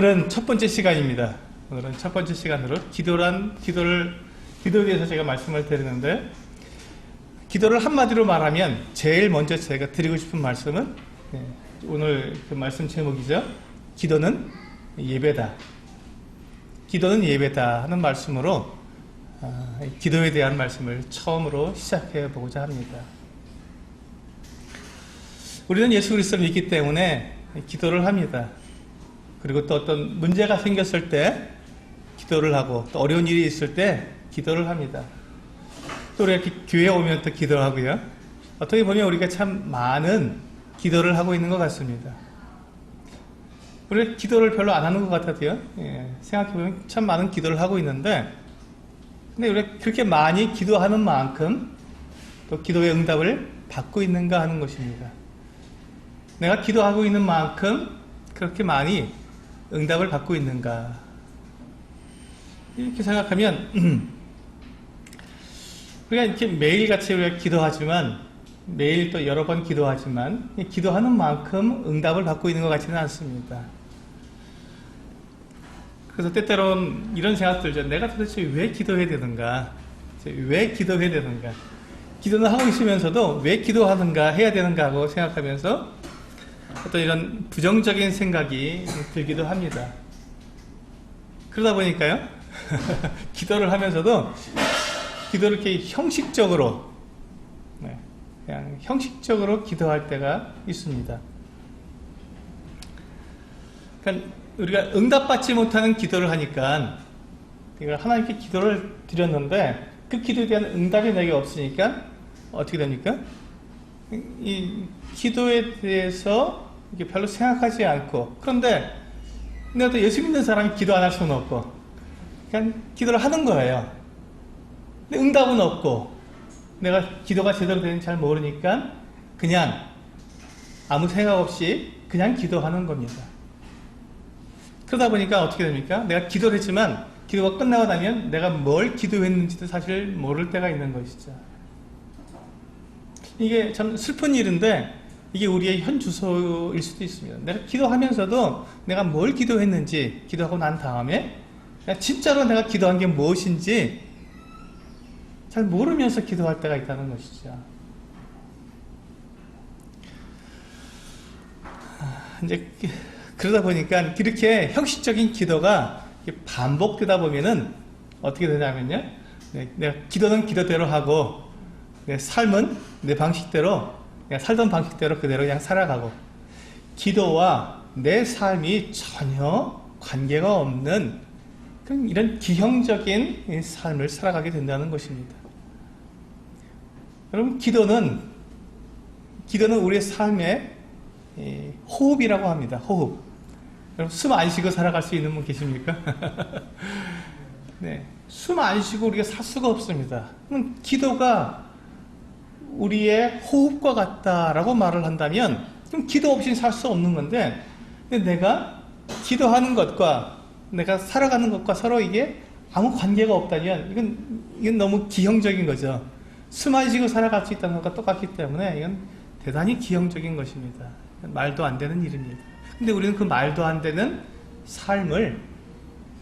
오늘은 첫 번째 시간입니다. 오늘은 첫 번째 시간으로 기도에 대해서 제가 말씀을 드리는데, 기도를 한마디로 말하면 제일 먼저 제가 드리고 싶은 말씀은 오늘 그 말씀 제목이죠. 기도는 예배다. 기도는 예배다 하는 말씀으로 기도에 대한 말씀을 처음으로 시작해 보고자 합니다. 우리는 예수 그리스도를 믿기 때문에 기도를 합니다. 그리고 또 어떤 문제가 생겼을 때 기도를 하고, 또 어려운 일이 있을 때 기도를 합니다. 또 우리가 이렇게 교회에 오면 또 기도를 하고요. 어떻게 보면 우리가 참 많은 기도를 하고 있는 것 같습니다. 우리가 기도를 별로 안 하는 것 같아도요. 생각해보면 참 많은 기도를 하고 있는데, 근데 우리가 그렇게 많이 기도하는 만큼 또 기도의 응답을 받고 있는가 하는 것입니다. 내가 기도하고 있는 만큼 그렇게 많이 응답을 받고 있는가, 이렇게 생각하면 우리가 이렇게 매일같이 우리가 기도하지만, 매일 또 여러 번 기도하지만 기도하는 만큼 응답을 받고 있는 것 같지는 않습니다. 그래서 때때로는 이런 생각 들죠. 내가 도대체 왜 기도해야 되는가? 왜 기도해야 되는가? 기도는 하고 있으면서도 왜 기도하는가, 해야 되는가 하고 생각하면서 어떤 이런 부정적인 생각이 들기도 합니다. 그러다 보니까요, 기도를 하면서도 기도를 이렇게 형식적으로, 그냥 형식적으로 기도할 때가 있습니다. 그러니까 우리가 응답받지 못하는 기도를 하니까, 그러니까 하나님께 기도를 드렸는데 그 기도에 대한 응답이 내게 없으니까 어떻게 됩니까? 이 기도에 대해서 이게 별로 생각하지 않고, 그런데 내가 또 예수 믿는 사람이 기도 안 할 수는 없고 그냥 기도를 하는 거예요. 근데 응답은 없고 내가 기도가 제대로 되는지 잘 모르니까 그냥 아무 생각 없이 그냥 기도하는 겁니다. 그러다 보니까 어떻게 됩니까? 내가 기도를 했지만 기도가 끝나고 나면 내가 뭘 기도했는지도 사실 모를 때가 있는 것이죠. 이게 참 슬픈 일인데, 이게 우리의 현 주소일 수도 있습니다. 내가 기도하면서도 내가 뭘 기도했는지, 기도하고 난 다음에 진짜로 내가 기도한 게 무엇인지 잘 모르면서 기도할 때가 있다는 것이죠. 이제 그러다 보니까 이렇게 형식적인 기도가 반복되다 보면은 어떻게 되냐면요, 내가 기도는 기도대로 하고 내 삶은 내 방식대로, 내가 살던 방식대로 그대로 그냥 살아가고, 기도와 내 삶이 전혀 관계가 없는 이런 기형적인 삶을 살아가게 된다는 것입니다. 여러분, 기도는 우리의 삶의 호흡이라고 합니다. 호흡. 여러분, 숨 안 쉬고 살아갈 수 있는 분 계십니까? 네, 숨 안 쉬고 우리가 살 수가 없습니다. 기도가 우리의 호흡과 같다라고 말을 한다면, 그럼 기도 없이는 살 수 없는 건데, 내가 기도하는 것과 내가 살아가는 것과 서로 이게 아무 관계가 없다면 이건 너무 기형적인 거죠. 숨 안 쉬고 살아갈 수 있다는 것과 똑같기 때문에 이건 대단히 기형적인 것입니다. 말도 안 되는 일입니다. 근데 우리는 그 말도 안 되는 삶을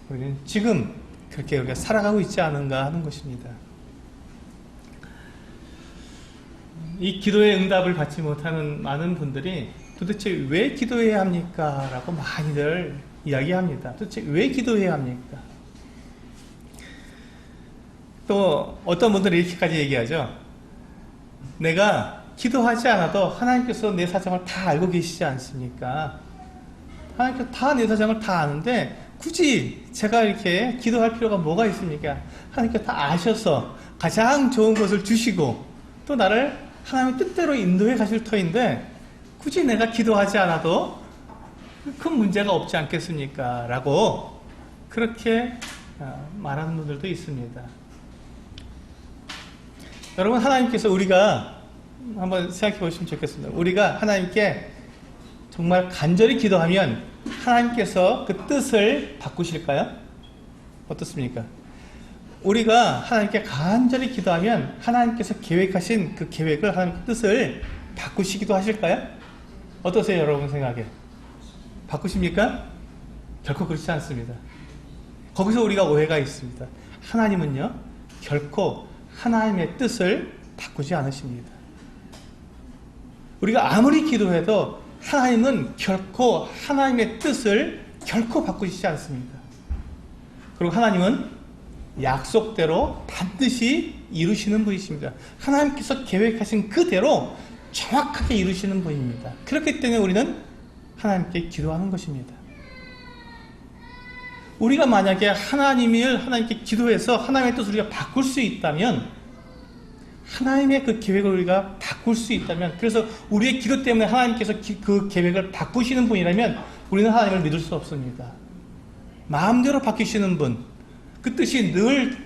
우리는 지금 그렇게 우리가 살아가고 있지 않은가 하는 것입니다. 이 기도의 응답을 받지 못하는 많은 분들이 도대체 왜 기도해야 합니까? 라고 많이들 이야기합니다. 도대체 왜 기도해야 합니까? 또 어떤 분들은 이렇게까지 얘기하죠. 내가 기도하지 않아도 하나님께서 내 사정을 다 알고 계시지 않습니까? 하나님께서 다 내 사정을 다 아는데 굳이 제가 이렇게 기도할 필요가 뭐가 있습니까? 하나님께서 다 아셔서 가장 좋은 것을 주시고 또 나를 하나님의 뜻대로 인도해 가실 터인데 굳이 내가 기도하지 않아도 큰 문제가 없지 않겠습니까? 라고 그렇게 말하는 분들도 있습니다. 여러분, 하나님께서, 우리가 한번 생각해 보시면 좋겠습니다. 우리가 하나님께 정말 간절히 기도하면 하나님께서 그 뜻을 바꾸실까요? 어떻습니까? 우리가 하나님께 간절히 기도하면 하나님께서 계획하신 그 계획을, 하나님의 뜻을 바꾸시기도 하실까요? 어떠세요, 여러분 생각에? 바꾸십니까? 결코 그렇지 않습니다. 거기서 우리가 오해가 있습니다. 하나님은요, 결코 하나님의 뜻을 바꾸지 않으십니다. 우리가 아무리 기도해도 하나님은 결코 하나님의 뜻을 결코 바꾸시지 않습니다. 그리고 하나님은 약속대로 반드시 이루시는 분이십니다. 하나님께서 계획하신 그대로 정확하게 이루시는 분입니다. 그렇기 때문에 우리는 하나님께 기도하는 것입니다. 우리가 만약에 하나님께 기도해서 하나님의 뜻을 우리가 바꿀 수 있다면, 하나님의 그 계획을 우리가 바꿀 수 있다면, 그래서 우리의 기도 때문에 하나님께서 그 계획을 바꾸시는 분이라면 우리는 하나님을 믿을 수 없습니다. 마음대로 바뀌시는 분, 그 뜻이 늘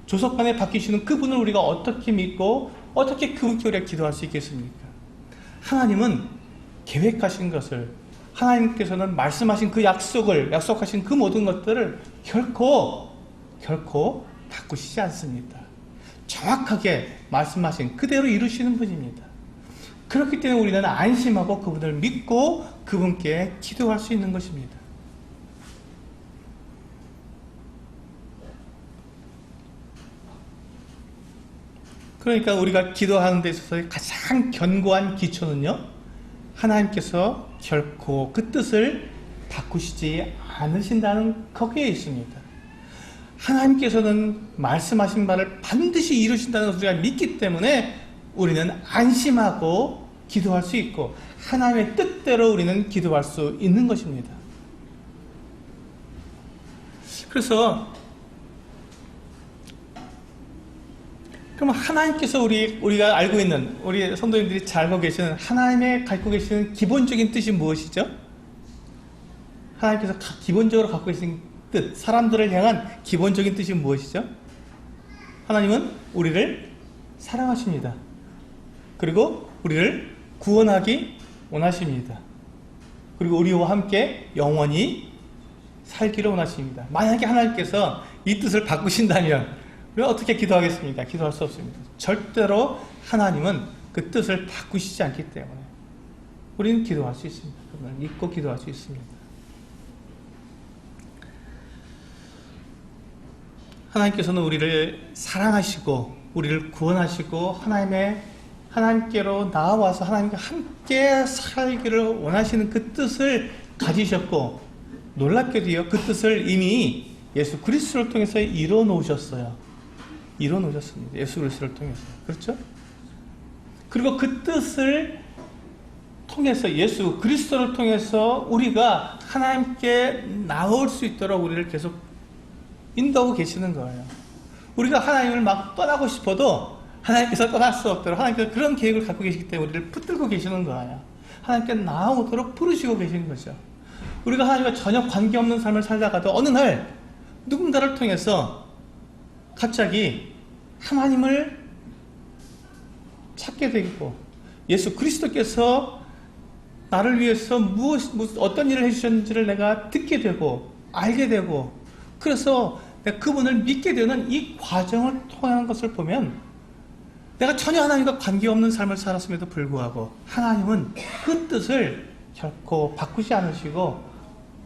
조석간에 바뀌시는 그분을 우리가 어떻게 믿고 어떻게 그분께 우리가 기도할 수 있겠습니까? 하나님은 계획하신 것을, 하나님께서는 말씀하신 그 약속하신 그 모든 것들을 결코 바꾸시지 않습니다. 정확하게 말씀하신 그대로 이루시는 분입니다. 그렇기 때문에 우리는 안심하고 그분을 믿고 그분께 기도할 수 있는 것입니다. 그러니까 우리가 기도하는 데 있어서 가장 견고한 기초는요, 하나님께서 결코 그 뜻을 바꾸시지 않으신다는 거기에 있습니다. 하나님께서는 말씀하신 바를 반드시 이루신다는 것을 우리가 믿기 때문에 우리는 안심하고 기도할 수 있고 하나님의 뜻대로 우리는 기도할 수 있는 것입니다. 그래서 그럼 하나님께서 우리가 알고 있는, 우리 성도님들이 잘 알고 계시는 하나님의 갖고 계시는 기본적인 뜻이 무엇이죠? 하나님께서 기본적으로 갖고 계신 뜻, 사람들을 향한 기본적인 뜻이 무엇이죠? 하나님은 우리를 사랑하십니다. 그리고 우리를 구원하기 원하십니다. 그리고 우리와 함께 영원히 살기를 원하십니다. 만약에 하나님께서 이 뜻을 바꾸신다면 우리가 어떻게 기도하겠습니까? 기도할 수 없습니다. 절대로 하나님은 그 뜻을 바꾸시지 않기 때문에 우리는 기도할 수 있습니다. 그분을 믿고 기도할 수 있습니다. 하나님께서는 우리를 사랑하시고 우리를 구원하시고 하나님께로 나아와서 하나님과 함께 살기를 원하시는 그 뜻을 가지셨고, 놀랍게도요, 그 뜻을 이미 예수 그리스도를 통해서 이뤄 놓으셨어요. 이뤄 놓으셨습니다. 예수 그리스도를 통해서. 그렇죠? 그리고 그 뜻을 통해서, 예수 그리스도를 통해서 우리가 하나님께 나올 수 있도록 우리를 계속 인도하고 계시는 거예요. 우리가 하나님을 막 떠나고 싶어도 하나님께서 떠날 수 없도록 하나님께서 그런 계획을 갖고 계시기 때문에 우리를 붙들고 계시는 거예요. 하나님께 나오도록 부르시고 계신 거죠. 우리가 하나님과 전혀 관계없는 삶을 살다가도 어느 날 누군가를 통해서 갑자기 하나님을 찾게 되고, 예수 그리스도께서 나를 위해서 어떤 일을 해주셨는지를 내가 듣게 되고 알게 되고, 그래서 내가 그분을 믿게 되는 이 과정을 통한 것을 보면 내가 전혀 하나님과 관계없는 삶을 살았음에도 불구하고 하나님은 그 뜻을 결코 바꾸지 않으시고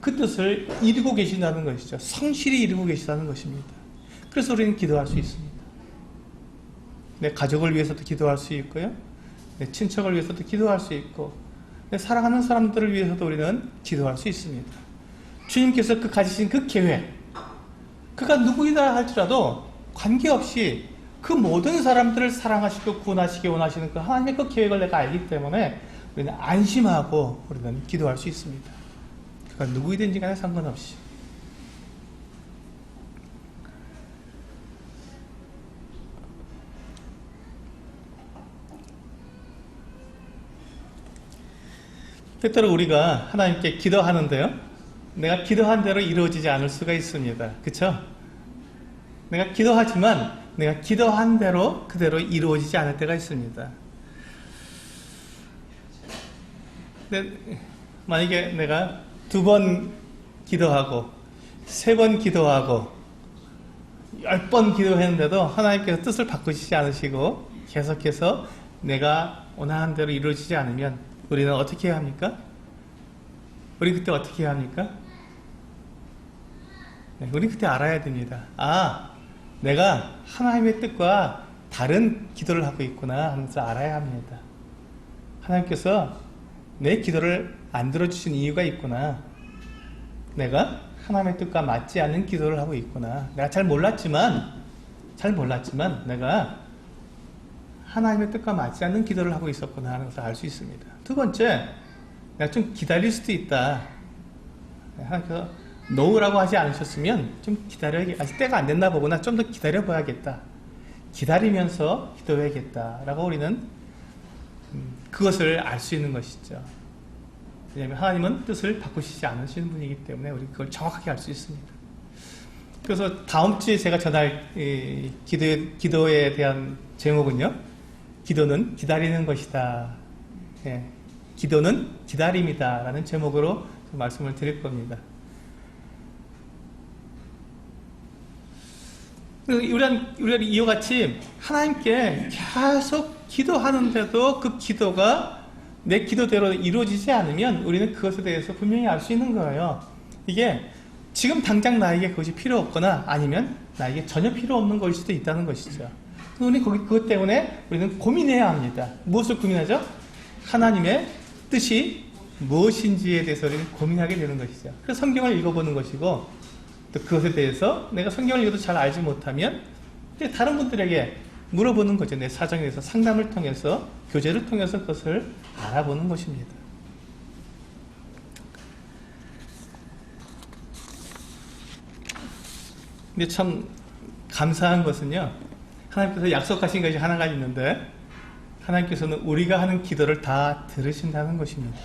그 뜻을 이루고 계신다는 것이죠. 성실히 이루고 계시다는 것입니다. 그래서 우리는 기도할 수 있습니다. 내 가족을 위해서도 기도할 수 있고요, 내 친척을 위해서도 기도할 수 있고, 내 사랑하는 사람들을 위해서도 우리는 기도할 수 있습니다. 주님께서 가지신 그 계획, 그가 누구이다 할지라도 관계없이 그 모든 사람들을 사랑하시고 구원하시기 원하시는 그 하나님의 그 계획을 내가 알기 때문에 우리는 안심하고 우리는 기도할 수 있습니다. 그가 누구이든지 간에 상관없이. 때때로 우리가 하나님께 기도하는데요, 내가 기도한 대로 이루어지지 않을 수가 있습니다. 그쵸? 내가 기도하지만 내가 기도한 대로 그대로 이루어지지 않을 때가 있습니다. 근데 만약에 내가 2번 기도하고 3번 기도하고 10번 기도했는데도 하나님께서 뜻을 바꾸시지 않으시고 계속해서 내가 원하는 대로 이루어지지 않으면 우리는 어떻게 해야 합니까? 우리 그때 어떻게 해야 합니까? 네, 우리 그때 알아야 됩니다. 아, 내가 하나님의 뜻과 다른 기도를 하고 있구나 하면서 알아야 합니다. 하나님께서 내 기도를 안 들어주신 이유가 있구나. 내가 하나님의 뜻과 맞지 않는 기도를 하고 있구나. 내가 잘 몰랐지만 내가 하나님의 뜻과 맞지 않는 기도를 하고 있었구나 하는 것을 알 수 있습니다. 두 번째, 내가 좀 기다릴 수도 있다. 하나님께서 노라고 하지 않으셨으면 좀 기다려야겠다. 아직 때가 안 됐나 보구나. 좀 더 기다려 봐야겠다. 기다리면서 기도해야겠다 라고 우리는 그것을 알 수 있는 것이죠. 왜냐하면 하나님은 뜻을 바꾸시지 않으시는 분이기 때문에 우리 그걸 정확하게 알 수 있습니다. 그래서 다음 주에 제가 전할 기도에 대한 제목은요, 기도는 기다리는 것이다. 예, 기도는 기다림이다 라는 제목으로 말씀을 드릴 겁니다. 우리가 이와 같이 하나님께 계속 기도하는데도 그 기도가 내 기도대로 이루어지지 않으면 우리는 그것에 대해서 분명히 알 수 있는 거예요. 이게 지금 당장 나에게 그것이 필요 없거나 아니면 나에게 전혀 필요 없는 것일 수도 있다는 것이죠. 우리는 그것 때문에 우리는 고민해야 합니다. 무엇을 고민하죠? 하나님의 뜻이 무엇인지에 대해서 우리는 고민하게 되는 것이죠. 그래서 성경을 읽어보는 것이고, 또 그것에 대해서 내가 성경을 읽어도 잘 알지 못하면 다른 분들에게 물어보는 거죠. 내 사정에 대해서 상담을 통해서, 교제를 통해서 그것을 알아보는 것입니다. 근데 참 감사한 것은요, 하나님께서 약속하신 것이 하나가 있는데, 하나님께서는 우리가 하는 기도를 다 들으신다는 것입니다.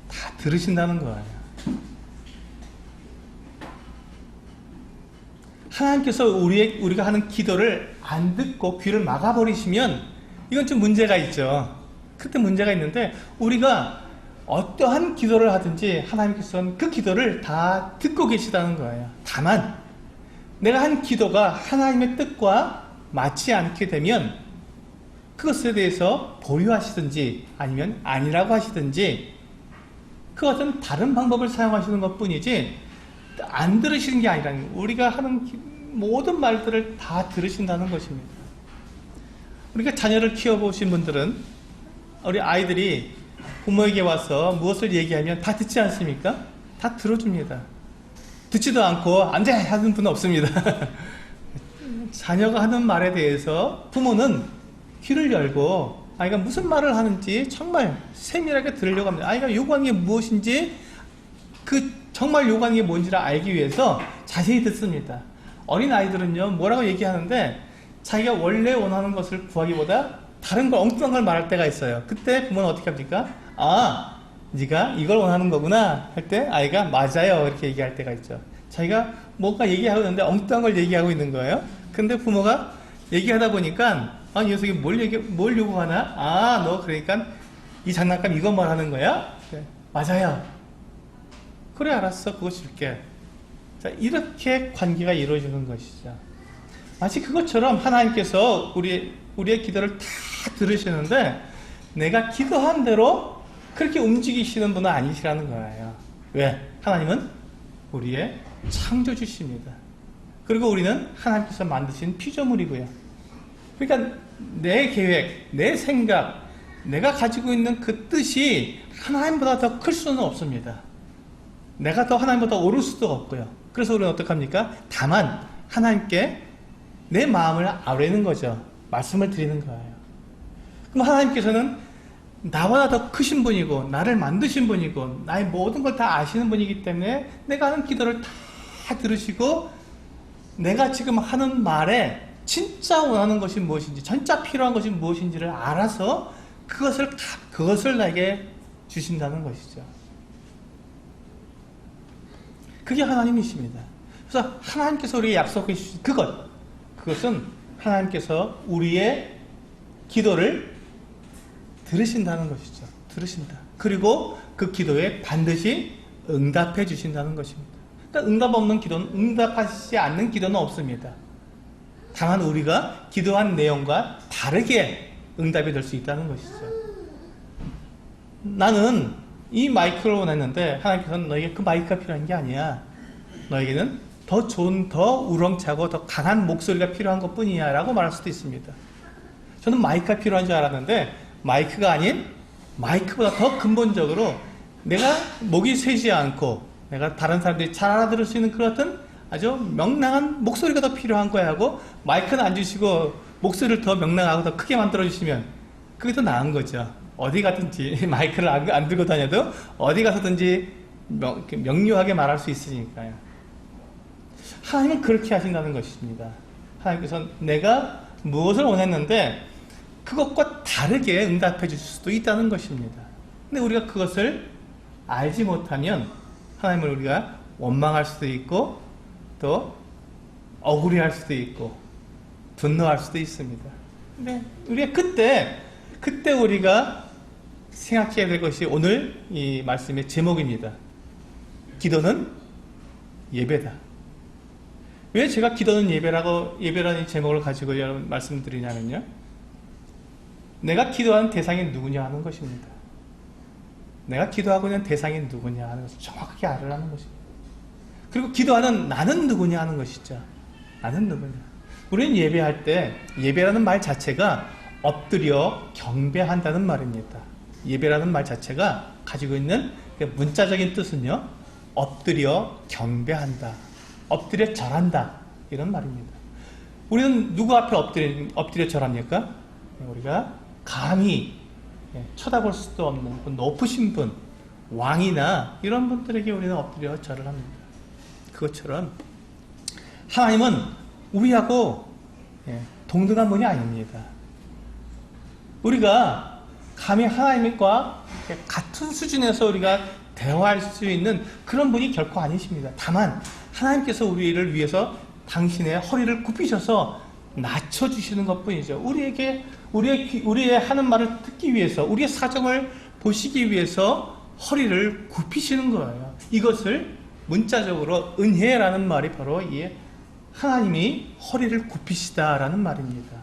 다 들으신다는 거예요. 하나님께서 우리가 하는 기도를 안 듣고 귀를 막아버리시면 이건 좀 문제가 있죠. 그때 문제가 있는데, 우리가 어떠한 기도를 하든지 하나님께서는 그 기도를 다 듣고 계시다는 거예요. 다만 내가 한 기도가 하나님의 뜻과 맞지 않게 되면 그것에 대해서 보류하시든지 아니면 아니라고 하시든지 그것은 다른 방법을 사용하시는 것 뿐이지 안 들으시는 게 아니라 우리가 하는 모든 말들을 다 들으신다는 것입니다. 우리가 자녀를 키워보신 분들은 우리 아이들이 부모에게 와서 무엇을 얘기하면 다 듣지 않습니까? 다 들어줍니다. 듣지도 않고 안 돼! 하는 분은 없습니다. 자녀가 하는 말에 대해서 부모는 귀를 열고 아이가 무슨 말을 하는지 정말 세밀하게 들으려고 합니다. 아이가 요구하는 게 무엇인지 그 정말 요구하는 게 뭔지를 알기 위해서 자세히 듣습니다. 어린 아이들은요, 뭐라고 얘기하는데 자기가 원래 원하는 것을 구하기보다 다른 걸 엉뚱한 걸 말할 때가 있어요. 그때 부모는 어떻게 합니까? 아, 네가 이걸 원하는 거구나 할 때 아이가 맞아요 이렇게 얘기할 때가 있죠. 자기가 뭔가 얘기하고 있는데 엉뚱한 걸 얘기하고 있는 거예요. 근데 부모가 얘기하다 보니까 아, 이 녀석이 뭘 요구하나? 아, 너 그러니까 이 장난감 이거 말하는 거야? 네, 맞아요. 그래, 알았어, 그거 줄게. 자, 이렇게 관계가 이루어지는 것이죠. 마치 그것처럼 하나님께서 우리의 기도를 다 들으시는데 내가 기도한 대로 그렇게 움직이시는 분은 아니시라는 거예요. 왜? 하나님은 우리의 창조주십니다. 그리고 우리는 하나님께서 만드신 피조물이고요. 그러니까 내 계획, 내 생각, 내가 가지고 있는 그 뜻이 하나님보다 더 클 수는 없습니다. 내가 더 하나님보다 오를 수도 없고요. 그래서 우리는 어떡합니까? 다만 하나님께 내 마음을 아뢰는 거죠. 말씀을 드리는 거예요. 그럼 하나님께서는 나보다 더 크신 분이고 나를 만드신 분이고 나의 모든 걸 다 아시는 분이기 때문에 내가 하는 기도를 다 들으시고 내가 지금 하는 말에 진짜 원하는 것이 무엇인지, 진짜 필요한 것이 무엇인지를 알아서 그것을 나에게 주신다는 것이죠. 그게 하나님이십니다. 그래서 하나님께서 우리에게 약속해 주신 그것은 하나님께서 우리의 기도를 들으신다는 것이죠. 들으신다. 그리고 그 기도에 반드시 응답해 주신다는 것입니다. 그러니까 응답 없는 기도는, 응답하시지 않는 기도는 없습니다. 다만 우리가 기도한 내용과 다르게 응답이 될 수 있다는 것이죠. 나는 이 마이크를 원했는데 하나님께서는 너에게 그 마이크가 필요한 게 아니야. 너에게는 더 좋은, 더 우렁차고 더 강한 목소리가 필요한 것 뿐이야 라고 말할 수도 있습니다. 저는 마이크가 필요한 줄 알았는데 마이크가 아닌, 마이크보다 더 근본적으로 내가 목이 새지 않고 내가 다른 사람들이 잘 알아들을 수 있는 그런 어떤 아주 명랑한 목소리가 더 필요한 거야 하고, 마이크는 안 주시고 목소리를 더 명랑하고 더 크게 만들어 주시면 그게 더 나은 거죠. 어디 가든지 마이크를 안 들고 다녀도 어디 가서든지 명료하게 말할 수 있으니까요. 하나님은 그렇게 하신다는 것입니다. 하나님께서 내가 무엇을 원했는데 그것과 다르게 응답해 주실 수도 있다는 것입니다. 근데 우리가 그것을 알지 못하면 하나님을 우리가 원망할 수도 있고 또 억울해할 수도 있고 분노할 수도 있습니다. 근데 우리가 그때 우리가 생각해야 될 것이 오늘 이 말씀의 제목입니다. 기도는 예배다. 왜 제가 기도는 예배라는 제목을 가지고 여러분 말씀드리냐면요, 내가 기도하는 대상이 누구냐 하는 것입니다. 내가 기도하고 있는 대상이 누구냐 하는 것을 정확하게 알으라는 것입니다. 그리고 기도하는 나는 누구냐 하는 것이죠. 나는 누구냐. 우리는 예배할 때 예배라는 말 자체가 엎드려 경배한다는 말입니다. 예배라는 말 자체가 가지고 있는 문자적인 뜻은요, 엎드려 경배한다, 엎드려 절한다, 이런 말입니다. 우리는 누구 앞에 엎드려 절합니까? 우리가 감히 쳐다볼 수도 없는 높으신 분, 왕이나 이런 분들에게 우리는 엎드려 절을 합니다. 그것처럼 하나님은 우리하고 동등한 분이 아닙니다. 우리가 감히 하나님과 같은 수준에서 우리가 대화할 수 있는 그런 분이 결코 아니십니다. 다만 하나님께서 우리를 위해서 당신의 허리를 굽히셔서 낮춰주시는 것 뿐이죠. 우리의 하는 말을 듣기 위해서, 우리의 사정을 보시기 위해서 허리를 굽히시는 거예요. 이것을 문자적으로 은혜라는 말이 바로 이 하나님이 허리를 굽히시다라는 말입니다.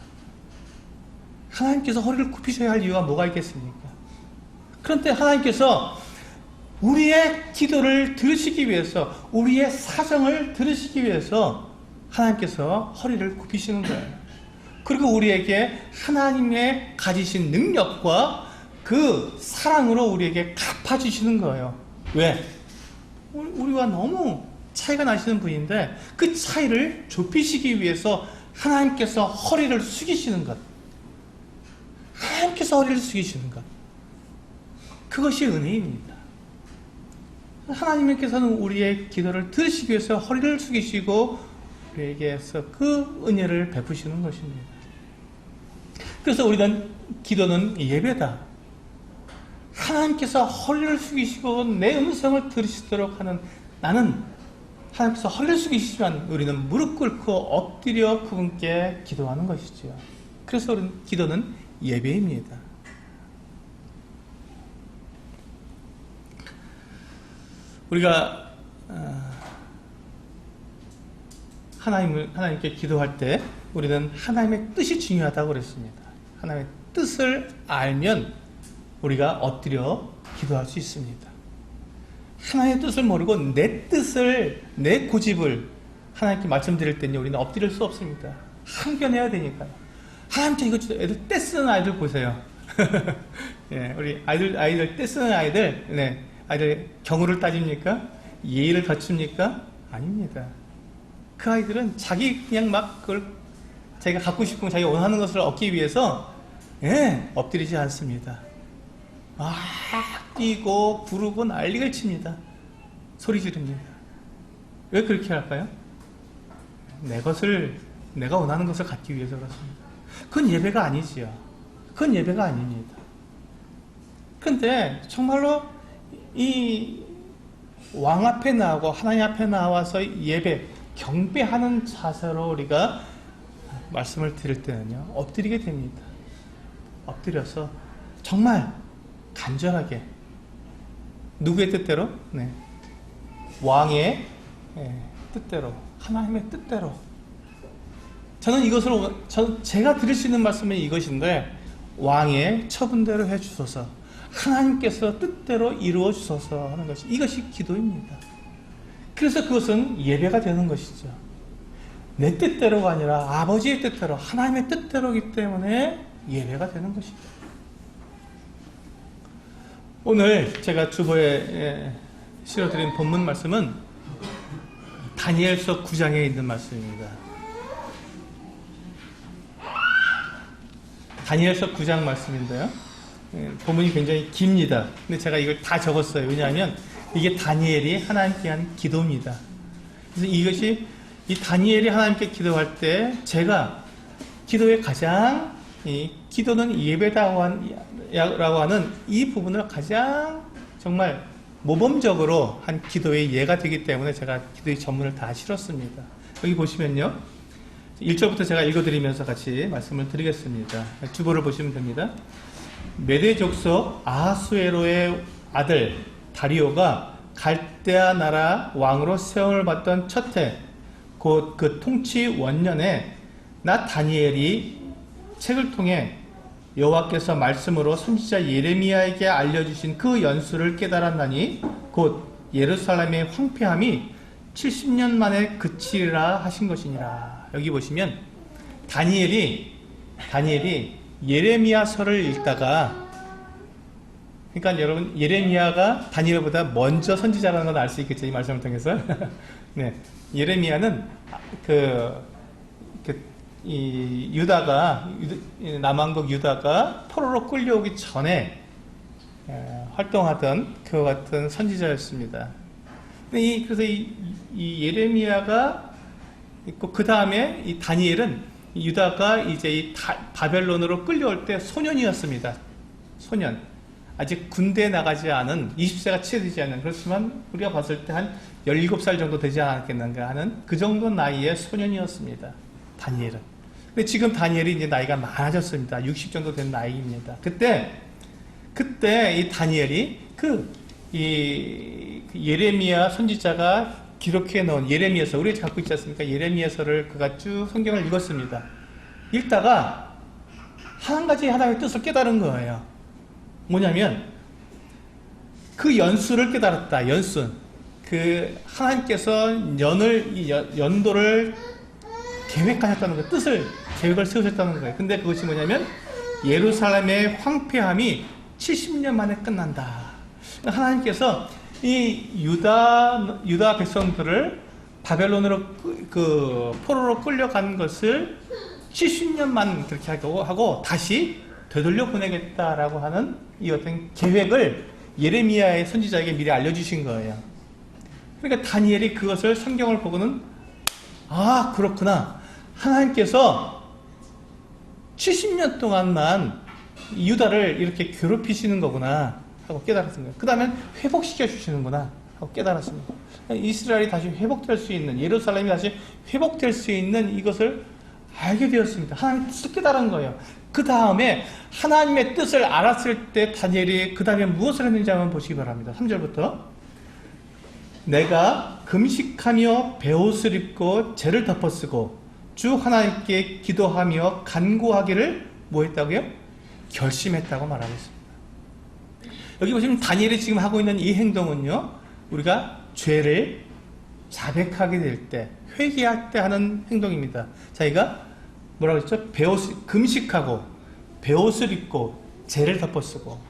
하나님께서 허리를 굽히셔야 할 이유가 뭐가 있겠습니까? 그런데 하나님께서 우리의 기도를 들으시기 위해서, 우리의 사정을 들으시기 위해서 하나님께서 허리를 굽히시는 거예요. 그리고 우리에게 하나님의 가지신 능력과 그 사랑으로 우리에게 갚아주시는 거예요. 왜? 우리와 너무 차이가 나시는 분인데 그 차이를 좁히시기 위해서 하나님께서 허리를 숙이시는 것, 하나님께서 허리를 숙이시는 것, 그것이 은혜입니다. 하나님께서는 우리의 기도를 들으시기 위해서 허리를 숙이시고 우리에게서 그 은혜를 베푸시는 것입니다. 그래서 우리는 기도는 예배다. 하나님께서 허리를 숙이시고 내 음성을 들으시도록 하는, 나는 하나님께서 허리를 숙이시지만 우리는 무릎 꿇고 엎드려 그분께 기도하는 것이죠. 그래서 우리는 기도는 예배입니다. 우리가 하나님께 기도할 때 우리는 하나님의 뜻이 중요하다고 그랬습니다. 하나님의 뜻을 알면 우리가 엎드려 기도할 수 있습니다. 하나님의 뜻을 모르고 내 뜻을, 내 고집을 하나님께 말씀드릴 때는 우리는 엎드릴 수 없습니다. 항변해야 되니까요. 하나님, 이거 애들 떼쓰는 아이들 보세요. 예, 우리 아이들 떼쓰는 아이들, 네, 아이들 경우를 따집니까? 예의를 갖춥니까? 아닙니다. 그 아이들은 그냥 막 그걸 자기가 갖고 싶은, 자기가 원하는 것을 얻기 위해서 엎드리지 않습니다. 막 뛰고 부르고 난리를 칩니다. 소리 지릅니다. 왜 그렇게 할까요? 내가 원하는 것을 갖기 위해서 그렇습니다. 그건 예배가 아니지요. 그건 예배가 아닙니다. 그런데 정말로 이 왕 앞에 나오고 하나님 앞에 나와서 예배, 경배하는 자세로 우리가 말씀을 드릴 때는요, 엎드리게 됩니다. 엎드려서 정말 간절하게, 누구의 뜻대로? 네. 왕의 뜻대로, 하나님의 뜻대로. 제가 드릴 수 있는 말씀은 이것인데, 왕의 처분대로 해주소서, 하나님께서 뜻대로 이루어 주소서 하는 것이, 이것이 기도입니다. 그래서 그것은 예배가 되는 것이죠. 내 뜻대로가 아니라 아버지의 뜻대로, 하나님의 뜻대로이기 때문에 예배가 되는 것이죠. 오늘 제가 주보에 실어드린 본문 말씀은 다니엘서 9장에 있는 말씀입니다. 다니엘서 9장 말씀인데요. 본문이 굉장히 깁니다. 근데 제가 이걸 다 적었어요. 왜냐하면 이게 다니엘이 하나님께 한 기도입니다. 그래서 이것이 이 다니엘이 하나님께 기도할 때 제가 기도의 가장 기도는 예배라고 하는 이 부분을 가장 정말 모범적으로 한 기도의 예가 되기 때문에 제가 기도의 전문을 다 실었습니다. 여기 보시면요. 1절부터 제가 읽어드리면서 같이 말씀을 드리겠습니다. 주보를 보시면 됩니다. 메대 족속 아하수에로의 아들 다리오가 갈대아 나라 왕으로 세움을 받던 첫 해, 곧 그 통치 원년에 나 다니엘이 책을 통해 여호와께서 말씀으로 선지자 예레미야에게 알려주신 그 연수를 깨달았나니 곧 예루살렘의 황폐함이 70년 만에 그치리라 하신 것이니라. 여기 보시면 다니엘이 예레미야서를 읽다가, 그러니까 여러분 예레미야가 다니엘보다 먼저 선지자라는 걸 알 수 있겠죠, 이 말씀을 통해서. 네, 예레미야는 이 유다가 남왕국 유다가 포로로 끌려오기 전에 활동하던 그와 같은 선지자였습니다. 그래서 이 예레미야가 있고 그 다음에 이 다니엘은 유다가 이제 이 바벨론으로 끌려올 때 소년이었습니다. 소년. 아직 군대에 나가지 않은 20세가 채 되지 않은, 그렇지만 우리가 봤을 때 한 17살 정도 되지 않았겠는가 하는 그 정도 나이의 소년이었습니다. 다니엘은. 근데 지금 다니엘이 이제 나이가 많아졌습니다. 60 정도 된 나이입니다. 그때 이 다니엘이 이 예레미야 선지자가 기록해 놓은 예레미야서, 우리가 갖고 있지 않습니까? 예레미야서를 그가 쭉 성경을 읽었습니다. 읽다가 한 가지 하나님의 뜻을 깨달은 거예요. 뭐냐면 그 연수를 깨달았다. 연수. 그 하나님께서 연도를 계획하셨다는 거예요. 계획을 세우셨다는 거예요. 근데 그것이 뭐냐면 예루살렘의 황폐함이 70년 만에 끝난다. 하나님께서 이 유다 백성들을 바벨론으로 포로로 끌려간 것을 70년만 그렇게 하고 다시 되돌려 보내겠다라고 하는 이 어떤 계획을 예레미야의 선지자에게 미리 알려주신 거예요. 그러니까 다니엘이 그것을 성경을 보고는, 아, 그렇구나. 하나님께서 70년 동안만 유다를 이렇게 괴롭히시는 거구나 하고 깨달았습니다. 그 다음에 회복시켜 주시는구나 하고 깨달았습니다. 이스라엘이 다시 회복될 수 있는, 예루살렘이 다시 회복될 수 있는 이것을 알게 되었습니다. 하나님의 뜻을 깨달은 거예요. 그 다음에 하나님의 뜻을 알았을 때 다니엘이 그 다음에 무엇을 했는지 한번 보시기 바랍니다. 3절부터 내가 금식하며 베옷을 입고 재를 덮어쓰고 주 하나님께 기도하며 간구하기를 뭐 했다고요? 결심했다고 말하고 있습니다. 여기 보시면 다니엘이 지금 하고 있는 이 행동은요, 우리가 죄를 자백하게 될 때, 회개할 때 하는 행동입니다. 자기가 뭐라고 했죠? 금식하고 베옷을 입고 재를 덮어쓰고.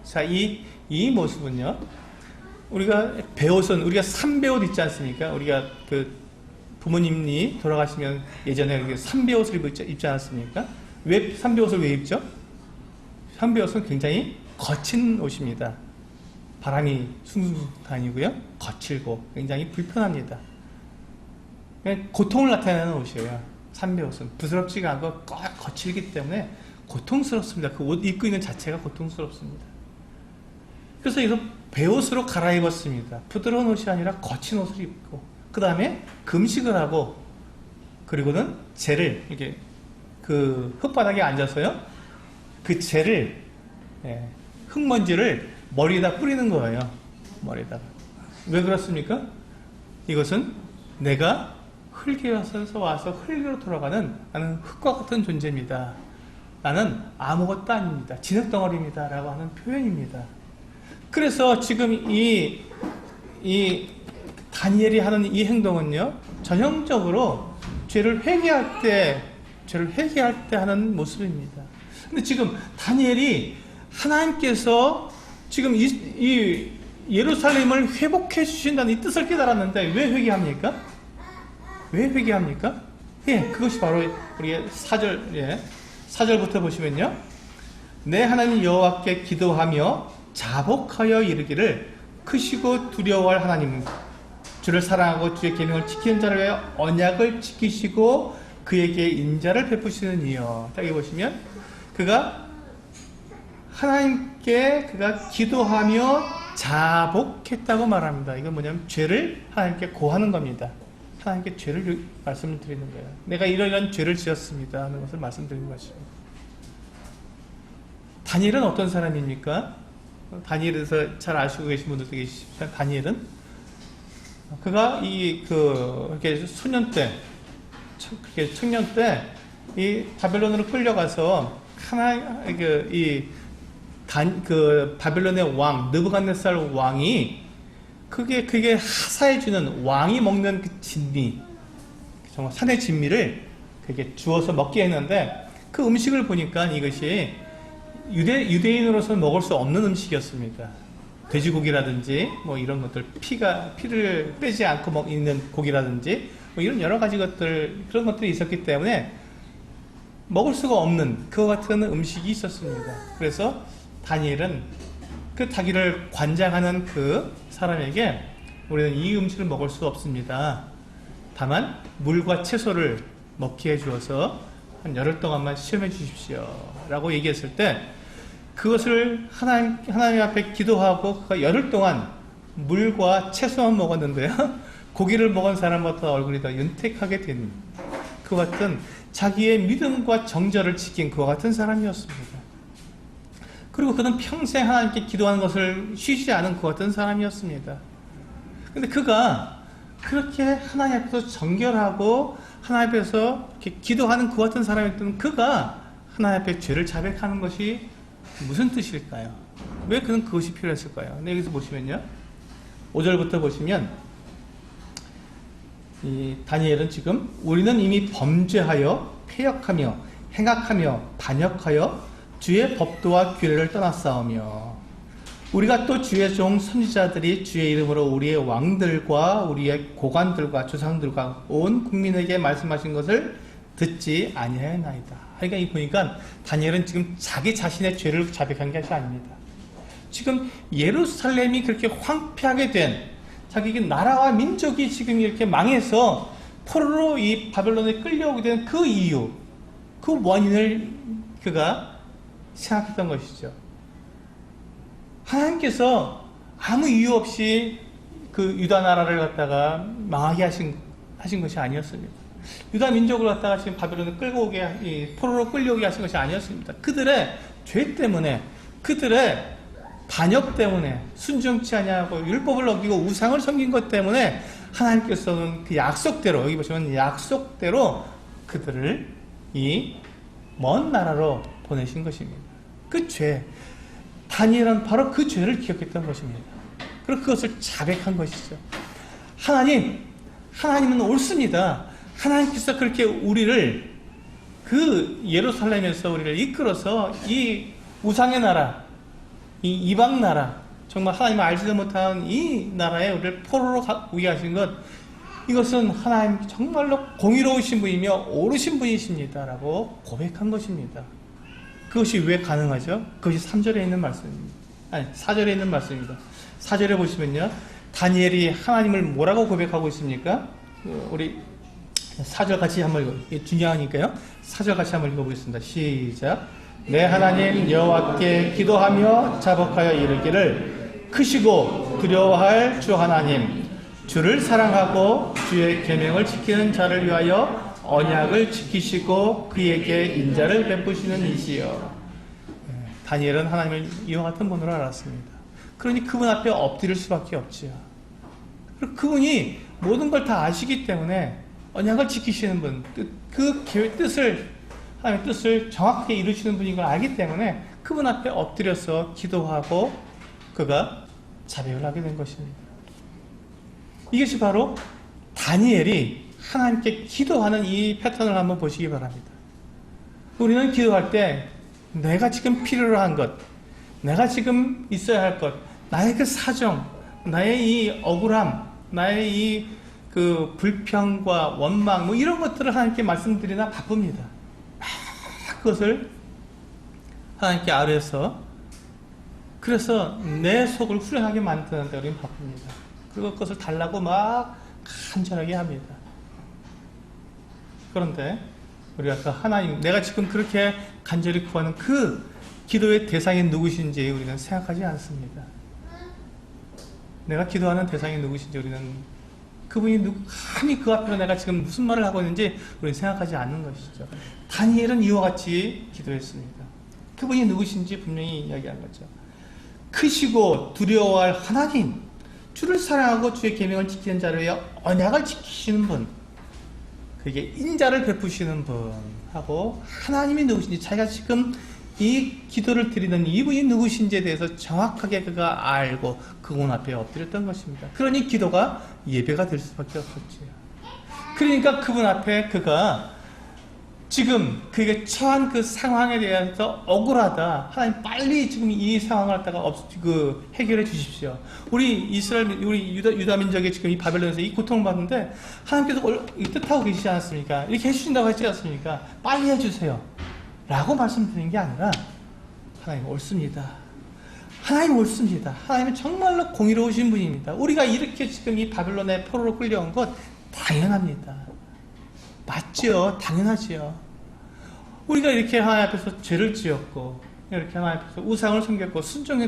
자, 이 모습은요, 우리가 베옷은 우리가 삼베옷 있지 않습니까? 우리가 부모님이 돌아가시면 예전에 삼베옷을 입지 않았습니까? 왜 삼베옷을 왜 입죠? 삼베옷은 굉장히 거친 옷입니다. 바람이 숭숭 다니고요, 거칠고 굉장히 불편합니다. 고통을 나타내는 옷이에요. 삼베옷은 부드럽지가 않고 거칠기 때문에 고통스럽습니다. 그 옷 입고 있는 자체가 고통스럽습니다. 그래서 이거 베옷으로 갈아입었습니다. 부드러운 옷이 아니라 거친 옷을 입고, 그 다음에 금식을 하고, 그리고는 재를 이렇게 흙바닥에 앉아서요, 그 재를, 흙먼지를 머리에다 뿌리는 거예요. 머리에다가. 왜 그렇습니까? 이것은 내가 흙에서 와서 흙으로 돌아가는, 나는 흙과 같은 존재입니다. 나는 아무것도 아닙니다. 진흙덩어리입니다. 라고 하는 표현입니다. 그래서 지금 이 다니엘이 하는 이 행동은요, 전형적으로 죄를 회개할 때 하는 모습입니다. 근데 지금 다니엘이 하나님께서 지금 이 예루살렘을 회복해 주신다는 이 뜻을 깨달았는데 왜 회개합니까? 왜 회개합니까? 예, 그것이 바로 우리의 4절부터 보시면요. 내 하나님 여호와께 기도하며 자복하여 이르기를 크시고 두려워할 하나님, 주를 사랑하고 주의 계명을 지키는 자를 위하여 언약을 지키시고 그에게 인자를 베푸시는 이여. 여기 보시면 그가 하나님께 기도하며 자복했다고 말합니다. 이건 뭐냐면 죄를 하나님께 고하는 겁니다. 하나님께 죄를 말씀을 드리는 거예요. 내가 이런 죄를 지었습니다 하는 것을 말씀드리는 것입니다. 다니엘은 어떤 사람입니까? 다니엘에 대해서 잘 아시고 계신 분들도 계시지만, 다니엘은 그가 이렇게 소년 때, 청년 때 이 바벨론으로 끌려가서 바벨론의 왕 느부갓네살 왕이 그게 하사해주는, 왕이 먹는 그 진미, 정말 산의 진미를 그게 주어서 먹게 했는데, 그 음식을 보니까 이것이 유대인으로서는 먹을 수 없는 음식이었습니다. 돼지고기라든지 뭐 이런 것들, 피를 빼지 않고 있는 고기라든지 뭐 이런 여러 가지 그런 것들이 있었기 때문에 먹을 수가 없는 그와 같은 음식이 있었습니다. 그래서 다니엘은 그 자기를 관장하는 그 사람에게 우리는 이 음식을 먹을 수 없습니다. 다만 물과 채소를 먹게 해주어서 한 열흘 동안만 시험해 주십시오 라고 얘기했을 때, 그것을 하나님 앞에 기도하고 그가 열흘 동안 물과 채소만 먹었는데요, 고기를 먹은 사람보다 얼굴이 더 윤택하게 된 그와 같은, 자기의 믿음과 정절을 지킨 그와 같은 사람이었습니다. 그리고 그는 평생 하나님께 기도하는 것을 쉬지 않은 그와 같은 사람이었습니다. 근데 그가 그렇게 하나님 앞에서 정결하고 하나님 앞에서 이렇게 기도하는 그와 같은 사람이었던 그가 하나님 앞에 죄를 자백하는 것이 무슨 뜻일까요? 왜 그는 그것이 필요했을까요? 네, 여기서 보시면요, 5절부터 보시면 이 다니엘은 지금 우리는 이미 범죄하여 패역하며 행악하며 반역하여 주의 법도와 규례를 떠났사오며, 우리가 또 주의 종 선지자들이 주의 이름으로 우리의 왕들과 우리의 고관들과 조상들과 온 국민에게 말씀하신 것을 듣지 아니하였나이다. 그러니까 이 보니까 다니엘은 지금 자기 자신의 죄를 자백한 것이 아닙니다. 지금 예루살렘이 그렇게 황폐하게 된, 자기 나라와 민족이 지금 이렇게 망해서 포로로 이 바벨론에 끌려오게 된 그 이유, 그 원인을 그가 생각했던 것이죠. 하나님께서 아무 이유 없이 그 유다 나라를 갖다가 망하게 하신 것이 아니었습니다. 유다 민족을 갖다가 지금 바벨론에 포로로 끌려오게 하신 것이 아니었습니다. 그들의 죄 때문에, 그들의 반역 때문에, 순종치 아니하고 율법을 어기고 우상을 섬긴 것 때문에 하나님께서는 그 약속대로, 여기 보시면 약속대로 그들을 이 먼 나라로 보내신 것입니다. 그 죄, 다니엘은 바로 그 죄를 기억했던 것입니다. 그리고 그것을 자백한 것이죠. 하나님은 옳습니다. 하나님께서 그렇게 우리를 그 예루살렘에서 우리를 이끌어서 이 우상의 나라, 이 이방 나라, 정말 하나님을 알지도 못한 이 나라에 우리를 포로로 오게 하신 것, 이것은 하나님 정말로 공의로우신 분이며 옳으신 분이십니다 라고 고백한 것입니다. 그것이 왜 가능하죠? 그것이 3절에 있는 말씀입니다. 아니, 4절에 있는 말씀입니다. 4절에 보시면요, 다니엘이 하나님을 뭐라고 고백하고 있습니까? 우리 4절 같이 한번 읽어보세요. 중요하니까요. 4절 같이 한번 읽어보겠습니다. 시작. 내 하나님 여호와께 기도하며 자복하여 이르기를 크시고 두려워할 주 하나님, 주를 사랑하고 주의 계명을 지키는 자를 위하여 언약을 지키시고 그에게 인자를 베푸시는 이시여. 다니엘은 하나님을 이와 같은 분으로 알았습니다. 그러니 그분 앞에 엎드릴 수밖에 없지요. 그분이 모든 걸 다 아시기 때문에 언약을 지키시는 분, 그 뜻을, 하나님의 뜻을 정확하게 이루시는 분인 걸 알기 때문에 그분 앞에 엎드려서 기도하고 그가 자백을 하게 된 것입니다. 이것이 바로 다니엘이 하나님께 기도하는 이 패턴을 한번 보시기 바랍니다. 우리는 기도할 때 내가 지금 필요로 한 것, 내가 지금 있어야 할 것, 나의 그 사정, 나의 이 억울함, 나의 이 그 불평과 원망, 뭐 이런 것들을 하나님께 말씀드리나 바쁩니다. 그것을 하나님께 아뢰서, 그래서 내 속을 후련하게 만드는데 우리는 바쁩니다. 그것을 달라고 막 간절하게 합니다. 그런데 우리가 그 하나님, 내가 지금 그렇게 간절히 구하는 그 기도의 대상이 누구신지 우리는 생각하지 않습니다. 내가 기도하는 대상이 누구신지 우리는 그분이 감히 그 앞에서 내가 지금 무슨 말을 하고 있는지 우리는 생각하지 않는 것이죠. 다니엘은 이와 같이 기도했습니다. 그분이 누구신지 분명히 이야기한 거죠. 크시고 두려워할 하나님, 주를 사랑하고 주의 계명을 지키는 자를 위해 언약을 지키시는 분, 그게 인자를 베푸시는 분 하고 하나님이 누구신지, 자기가 지금 이 기도를 드리는 이분이 누구신지에 대해서 정확하게 그가 알고 그분 앞에 엎드렸던 것입니다. 그러니 기도가 예배가 될 수밖에 없었지요. 그러니까 그분 앞에 그가 지금 그에게 처한 그 상황에 대해서 억울하다, 하나님 빨리 지금 이 상황을 갖다가 해결해 주십시오. 우리 이스라엘, 우리 유다 민족이 지금 이 바벨론에서 이 고통을 받는데 하나님께서 뜻하고 계시지 않았습니까? 이렇게 해주신다고 했지 않습니까? 빨리 해주세요 라고 말씀드린 게 아니라, 하나님 옳습니다. 하나님 옳습니다. 하나님은 정말로 공의로우신 분입니다. 우리가 이렇게 지금 이 바벨론의 포로로 끌려온 것 당연합니다. 맞죠? 당연하지요. 우리가 이렇게 하나님 앞에서 죄를 지었고, 이렇게 하나님 앞에서 우상을 섬겼고,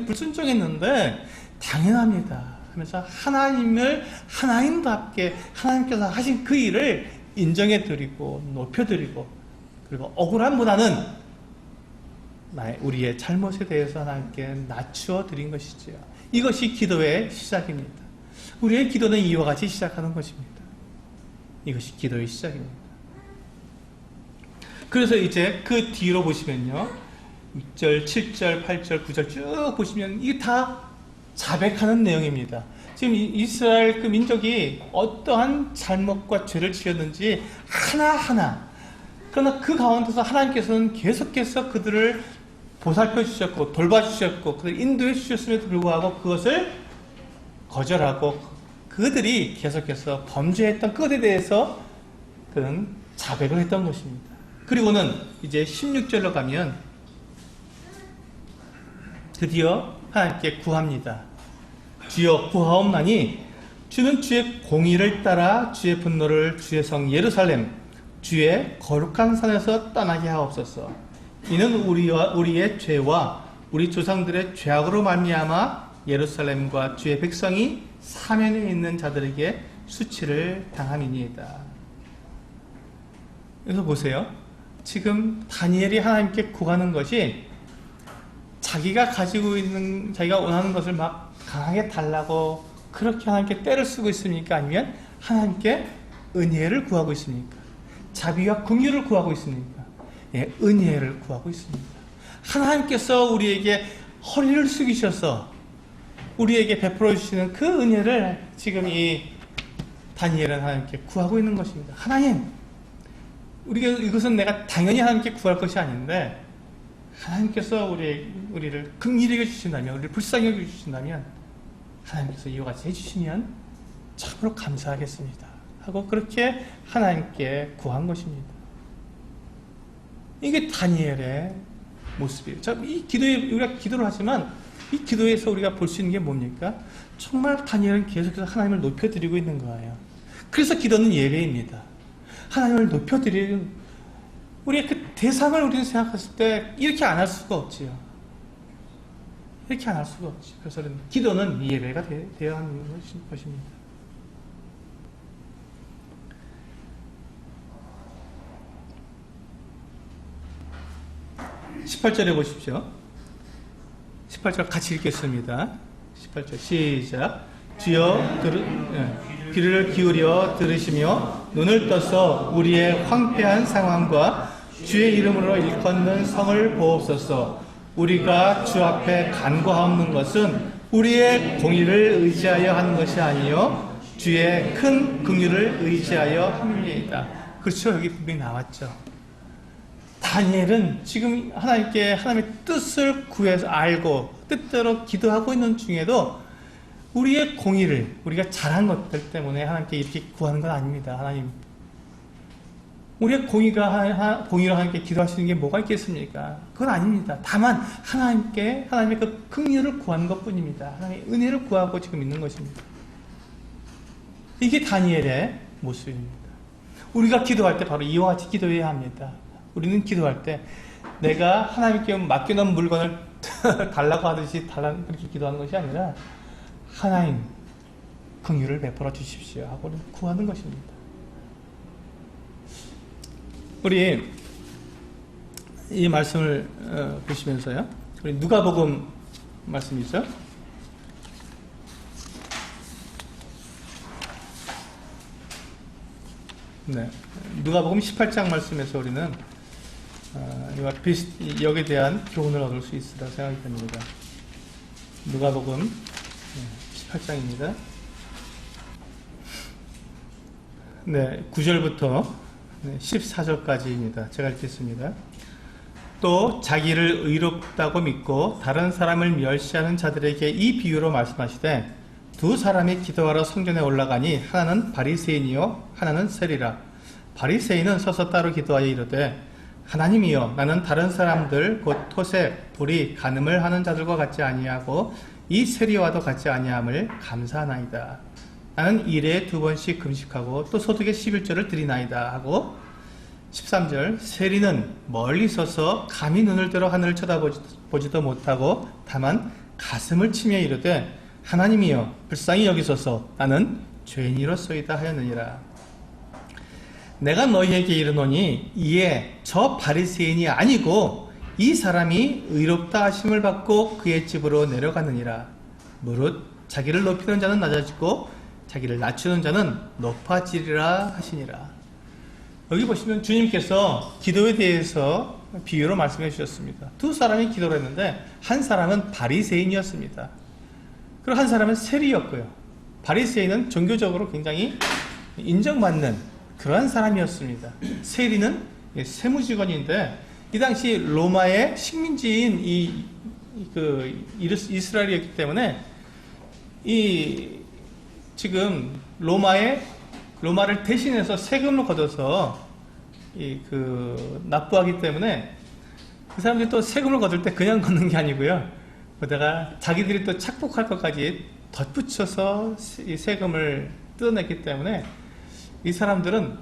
불순종했는데 당연합니다 하면서 하나님을 하나님답게 하나님께서 하신 그 일을 인정해드리고 높여드리고, 그리고 억울함보다는 우리의 잘못에 대해서 하나님께 낮추어 드린 것이지요. 이것이 기도의 시작입니다. 우리의 기도는 이와 같이 시작하는 것입니다. 이것이 기도의 시작입니다. 그래서 이제 그 뒤로 보시면요, 6절, 7절, 8절, 9절 쭉 보시면 이게 다 자백하는 내용입니다. 지금 이스라엘 그 민족이 어떠한 잘못과 죄를 지었는지 하나하나, 그러나 그 가운데서 하나님께서는 계속해서 그들을 보살펴 주셨고 돌봐주셨고 그들을 인도해 주셨음에도 불구하고 그것을 거절하고 그들이 계속해서 범죄했던 것에 대해서 그는 자백을 했던 것입니다. 그리고는 이제 16절로 가면 드디어 하나님께 구합니다. 주여 구하옵나니 주는 주의 공의를 따라 주의 분노를 주의 성 예루살렘 주의 거룩한 산에서 떠나게 하옵소서. 이는 우리의 죄와 우리 조상들의 죄악으로 말미암아 예루살렘과 주의 백성이 사면에 있는 자들에게 수치를 당함이니이다. 그래서 보세요. 지금 다니엘이 하나님께 구하는 것이 자기가 가지고 있는, 자기가 원하는 것을 막 강하게 달라고 그렇게 하나님께 때를 쓰고 있습니까? 아니면 하나님께 은혜를 구하고 있습니까? 자비와 긍휼을 구하고 있습니까? 예, 은혜를 구하고 있습니다. 하나님께서 우리에게 허리를 숙이셔서 우리에게 베풀어 주시는 그 은혜를 지금 이 다니엘은 하나님께 구하고 있는 것입니다. 하나님, 이것은 내가 당연히 하나님께 구할 것이 아닌데 하나님께서 우리를 긍휼히 여겨주신다면, 우리를 불쌍히 여겨주신다면 하나님께서 이와 같이 해주시면 참으로 감사하겠습니다 하고 그렇게 하나님께 구한 것입니다. 이게 다니엘의 모습이에요. 자, 이 기도에, 우리가 기도를 하지만 이 기도에서 우리가 볼 수 있는 게 뭡니까? 정말 다니엘은 계속해서 하나님을 높여드리고 있는 거예요. 그래서 기도는 예배입니다. 하나님을 높여드리는, 우리의 그 대상을 우리는 생각했을 때 이렇게 안 할 수가 없지요. 이렇게 안 할 수가 없지. 그래서 기도는 예배가 되어야 하는 것입니다. 18절에 보십시오. 18절 같이 읽겠습니다. 18절 시작. 주여 귀를 기울여 들으시며 눈을 떠서 우리의 황폐한 상황과 주의 이름으로 일컫는 성을 보옵소서. 우리가 주 앞에 간구하옵는 것은 우리의 공의를 의지하여 하는 것이 아니요 주의 큰 긍휼을 의지하여 함이니이다. 그렇죠. 여기 분명히 나왔죠. 다니엘은 지금 하나님의 뜻을 구해서 알고 뜻대로 기도하고 있는 중에도 우리의 공의를, 우리가 잘한 것들 때문에 하나님께 이렇게 구하는 건 아닙니다. 하나님, 우리의 공의로 하나님께 기도할 수 있는 게 뭐가 있겠습니까? 그건 아닙니다. 다만 하나님의 그 긍휼을 구하는 것 뿐입니다. 하나님의 은혜를 구하고 지금 있는 것입니다. 이게 다니엘의 모습입니다. 우리가 기도할 때 바로 이와 같이 기도해야 합니다. 우리는 기도할 때 내가 하나님께 맡겨놓은 물건을 달라고 하듯이 그렇게 기도하는 것이 아니라 하나님 긍휼을 베풀어 주십시오 하고 구하는 것입니다. 우리 이 말씀을 보시면서요, 우리 누가복음 말씀이죠. 네, 누가복음 18장 말씀에서 우리는 이와 여기에 대한 교훈을 얻을 수 있으리라 생각이 됩니다. 누가복음 18장입니다. 네, 9절부터 14절까지입니다. 제가 읽겠습니다. 또 자기를 의롭다고 믿고 다른 사람을 멸시하는 자들에게 이 비유로 말씀하시되 두 사람이 기도하러 성전에 올라가니 하나는 바리새인이요 하나는 세리라. 바리새인은 서서 따로 기도하여 이르되 하나님이여, 나는 다른 사람들 곧 토색, 불의, 간음을 하는 자들과 같지 아니하고 이 세리와도 같지 아니함을 감사하나이다. 나는 일에 2번씩 금식하고 또 소득의 11조를 드리나이다 하고 13절, 세리는 멀리 서서 감히 눈을 들어 하늘을 쳐다보지도 못하고 다만 가슴을 치며 이르되 하나님이여, 불쌍히 여기소서, 나는 죄인이로소이다 하였느니라. 내가 너희에게 이르노니 이에 저 바리새인이 아니고 이 사람이 의롭다 하심을 받고 그의 집으로 내려가느니라. 무릇 자기를 높이는 자는 낮아지고 자기를 낮추는 자는 높아지리라 하시니라. 여기 보시면 주님께서 기도에 대해서 비유로 말씀해 주셨습니다. 두 사람이 기도를 했는데 한 사람은 바리새인이었습니다. 그리고 한 사람은 세리였고요. 바리새인은 종교적으로 굉장히 인정받는 그러한 사람이었습니다. 세리는 세무직원인데 이 당시 로마의 식민지인 이스라엘이었기 때문에 지금 로마를 대신해서 세금을 걷어서 납부하기 때문에 그 사람들이 또 세금을 걷을 때 그냥 걷는 게 아니고요. 거기다가 자기들이 또 착복할 것까지 덧붙여서 이 세금을 뜯어냈기 때문에 이 사람들은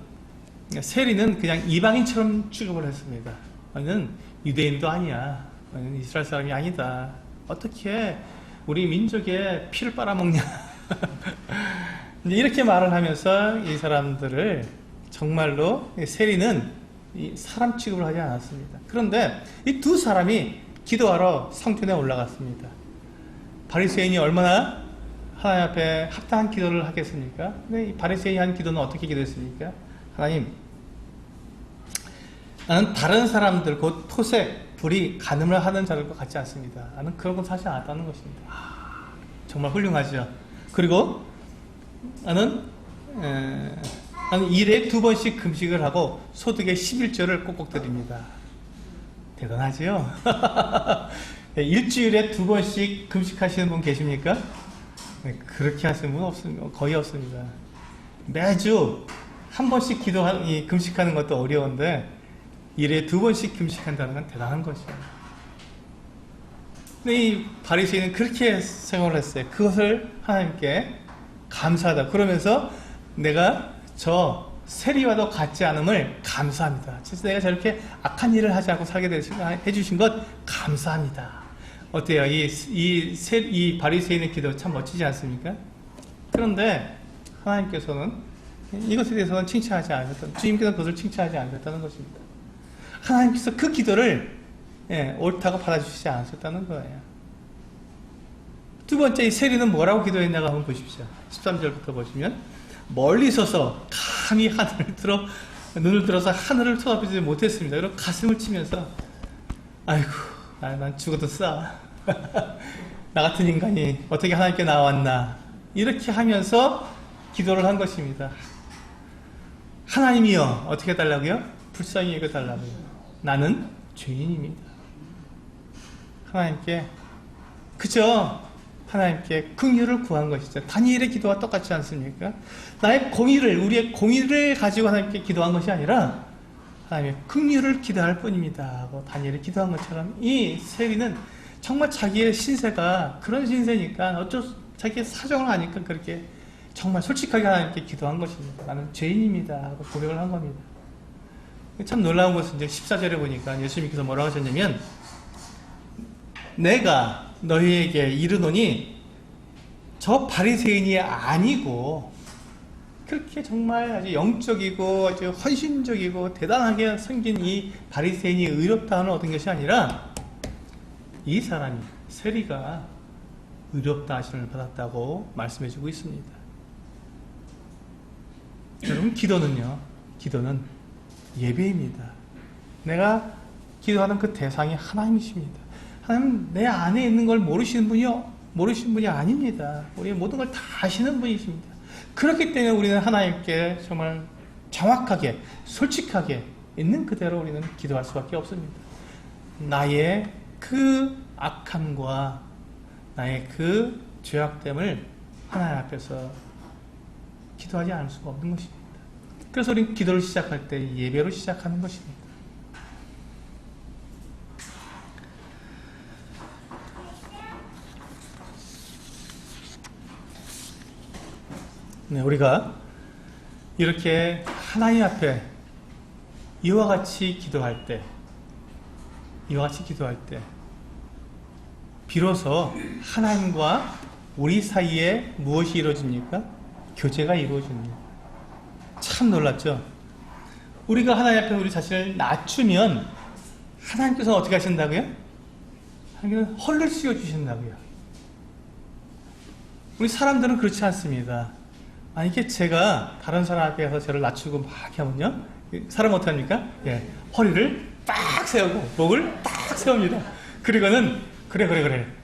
세리는 그냥 이방인처럼 취급을 했습니다. 너는 유대인도 아니야. 너는 이스라엘 사람이 아니다. 어떻게 우리 민족의 피를 빨아먹냐. 이렇게 말을 하면서 이 사람들을 정말로 세리는 사람 취급을 하지 않았습니다. 그런데 이 두 사람이 기도하러 성전에 올라갔습니다. 바리새인이 얼마나 하나님 앞에 합당한 기도를 하겠습니까? 근데 이 바리새인이 한 기도는 어떻게 기도했습니까? 하나님, 나는 다른 사람들 곧 토색, 불의, 간음을 하는 자들과 같지 않습니다. 나는 그런 건 사실 않았다는 것입니다. 정말 훌륭하죠. 그리고 나는 일에 2번씩 금식을 하고 소득의 11조를 꼭꼭 드립니다. 대단하지요? 일주일에 2번씩 금식하시는 분 계십니까? 네, 그렇게 하시는 분은 없습니다. 거의 없습니다. 매주 한 번씩 금식하는 것도 어려운데 일에 2번씩 금식한다는 건 대단한 것이에요. 근데 이 바리새인은 그렇게 생각을 했어요. 그것을 하나님께 감사하다. 그러면서 내가 저 세리와도 같지 않음을 감사합니다. 그래서 내가 저렇게 악한 일을 하지 않고 살게 해주신 것 감사합니다. 어때요? 이 바리새인의 기도 참 멋지지 않습니까? 그런데 하나님께서는 이것에 대해서는 칭찬하지 않으셨다. 주님께서 그것을 칭찬하지 않으셨다는 것입니다. 하나님께서 그 기도를 옳다고 받아주시지 않으셨다는 거예요. 두 번째, 이 세리는 뭐라고 기도했냐고 한번 보십시오. 13절부터 보시면 멀리 서서 감히 눈을 들어서 하늘을 쳐다보지 못했습니다. 그리고 가슴을 치면서 아이고, 난 죽어도 싸. 나 같은 인간이 어떻게 하나님께 나왔나. 이렇게 하면서 기도를 한 것입니다. 하나님이여 어떻게 해달라고요? 불쌍히 여겨달라고요. 나는 죄인입니다. 하나님께 그저 하나님께 긍휼을 구한 것이죠. 다니엘의 기도와 똑같지 않습니까? 나의 공의를, 우리의 공의를 가지고 하나님께 기도한 것이 아니라 하나님의 긍휼을 기도할 뿐입니다 하고 다니엘이 기도한 것처럼 이 세리는 정말 자기의 신세가 그런 신세니까 자기의 사정을 아니까 그렇게 정말 솔직하게 하나님께 기도한 것입니다. 나는 죄인입니다 하고 고백을 한 겁니다. 참 놀라운 것은 이제 14절에 보니까 예수님께서 뭐라고 하셨냐면 내가 너희에게 이르노니 저 바리새인이 아니고 그렇게 정말 아주 영적이고 아주 헌신적이고 대단하게 생긴 이 바리새인이 의롭다 하는 어떤 것이 아니라 이 사람이 세리가 의롭다 하심을 받았다고 말씀해주고 있습니다. 여러분 기도는요, 기도는 예배입니다. 내가 기도하는 그 대상이 하나님이십니다. 하나님 내 안에 있는 걸 모르시는 분이 아닙니다. 우리의 모든 걸 다 아시는 분이십니다. 그렇기 때문에 우리는 하나님께 정말 정확하게 솔직하게 있는 그대로 우리는 기도할 수밖에 없습니다. 나의 그 악함과 나의 그 죄악됨을 하나님 앞에서 기도하지 않을 수가 없는 것입니다. 그래서 우리는 기도를 시작할 때 예배로 시작하는 것입니다. 네, 우리가 이렇게 하나님 앞에 이와 같이 기도할 때 비로소 하나님과 우리 사이에 무엇이 이루어집니까? 교제가 이루어집니다. 참 놀랍죠? 우리가 하나님 앞에 우리 자신을 낮추면 하나님께서 어떻게 하신다고요? 하나님께서 헐를 씌워주신다고요. 우리 사람들은 그렇지 않습니다. 만약에 제가 다른 사람 앞에 가서 저를 낮추고 막 하면요, 사람은 어떻게 합니까? 예, 허리를 딱 세우고 목을 딱 세웁니다. 그리고는 그래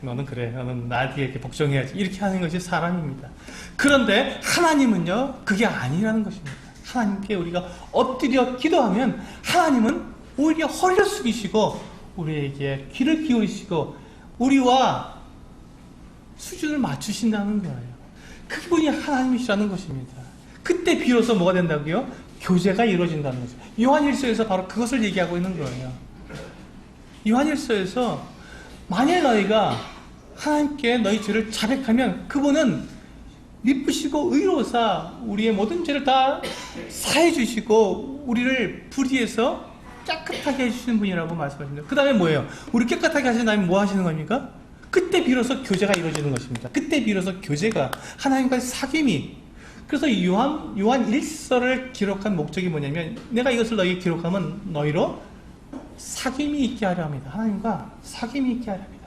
너는 나한테 이렇게 복종해야지 이렇게 하는 것이 사람입니다. 그런데 하나님은요 그게 아니라는 것입니다. 하나님께 우리가 엎드려 기도하면 하나님은 오히려 허리를 숙이시고 우리에게 귀를 기울이시고 우리와 수준을 맞추신다는 거예요. 그분이 하나님이시라는 것입니다. 그때 비로소 뭐가 된다고요? 교제가 이루어진다는 거죠. 요한일서에서 바로 그것을 얘기하고 있는 거예요. 요한일서에서 만일 너희가 하나님께 너희 죄를 자백하면 그분은 미쁘시고 의로우사 우리의 모든 죄를 다 사해 주시고 우리를 불의해서 깨끗하게 해주시는 분이라고 말씀하십니다. 그 다음에 뭐예요? 우리 깨끗하게 하신 다음에 뭐 하시는 겁니까? 그때 비로소 교제가 이루어지는 것입니다. 그때 비로소 교제가 하나님과의 사귐이. 그래서 요한 1서를 기록한 목적이 뭐냐면 내가 이것을 너희에게 기록하면 너희로 사귐이 있게 하려 합니다. 하나님과 사귐이 있게 하려 합니다.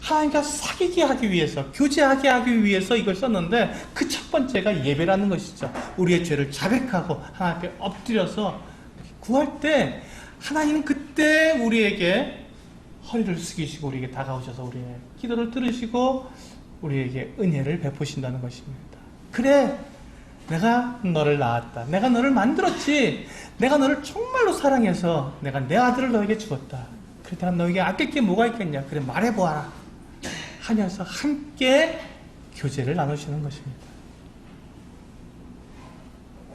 하나님과 사귀게 하기 위해서, 교제하게 하기 위해서 이걸 썼는데 그 첫 번째가 예배라는 것이죠. 우리의 죄를 자백하고 하나님 앞에 엎드려서 구할 때 하나님은 그때 우리에게 허리를 숙이시고 우리에게 다가오셔서 우리의 기도를 들으시고 우리에게 은혜를 베푸신다는 것입니다. 그래, 내가 너를 낳았다. 내가 너를 만들었지. 내가 너를 정말로 사랑해서 내가 내 아들을 너에게 주었다. 그렇다면 너에게 아낄 게 뭐가 있겠냐? 그래, 말해보아라. 하면서 함께 교제를 나누시는 것입니다.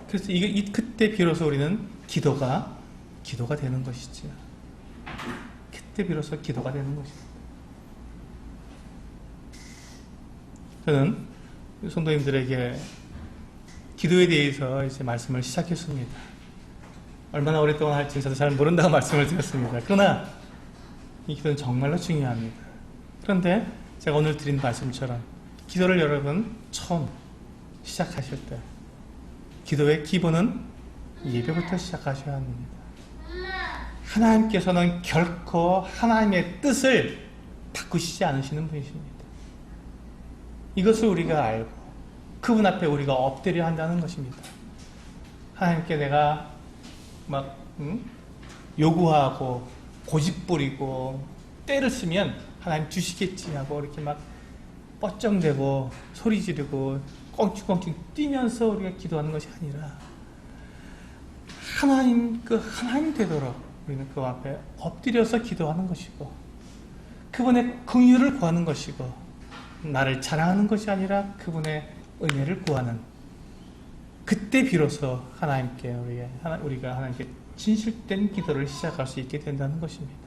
그래서 그때 비로소 우리는 기도가 되는 것이죠. 그때 비로소 기도가 되는 것입니다. 저는 성도님들에게 기도에 대해서 이제 말씀을 시작했습니다. 얼마나 오랫동안 할지 저도 잘 모른다고 말씀을 드렸습니다. 그러나 이 기도는 정말로 중요합니다. 그런데 제가 오늘 드린 말씀처럼 기도를 여러분 처음 시작하실 때 기도의 기본은 예배부터 시작하셔야 합니다. 하나님께서는 결코 하나님의 뜻을 바꾸시지 않으시는 분이십니다. 이것을 우리가 알고 그분 앞에 우리가 엎드려 한다는 것입니다. 하나님께 내가 막 요구하고 고집부리고 때를 쓰면 하나님 주시겠지 하고 이렇게 막 뻗정대고 소리 지르고 뻥충뻥충 뛰면서 우리가 기도하는 것이 아니라 하나님 되도록 우리는 그 앞에 엎드려서 기도하는 것이고 그분의 긍휼을 구하는 것이고 나를 자랑하는 것이 아니라 그분의 은혜를 구하는 그때 비로소 하나님께 우리가 하나님께 진실된 기도를 시작할 수 있게 된다는 것입니다.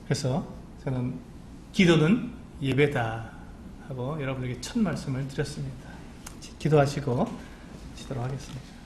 그래서 저는 기도는 예배다 하고 여러분에게 첫 말씀을 드렸습니다. 기도하시고 시도록 하겠습니다.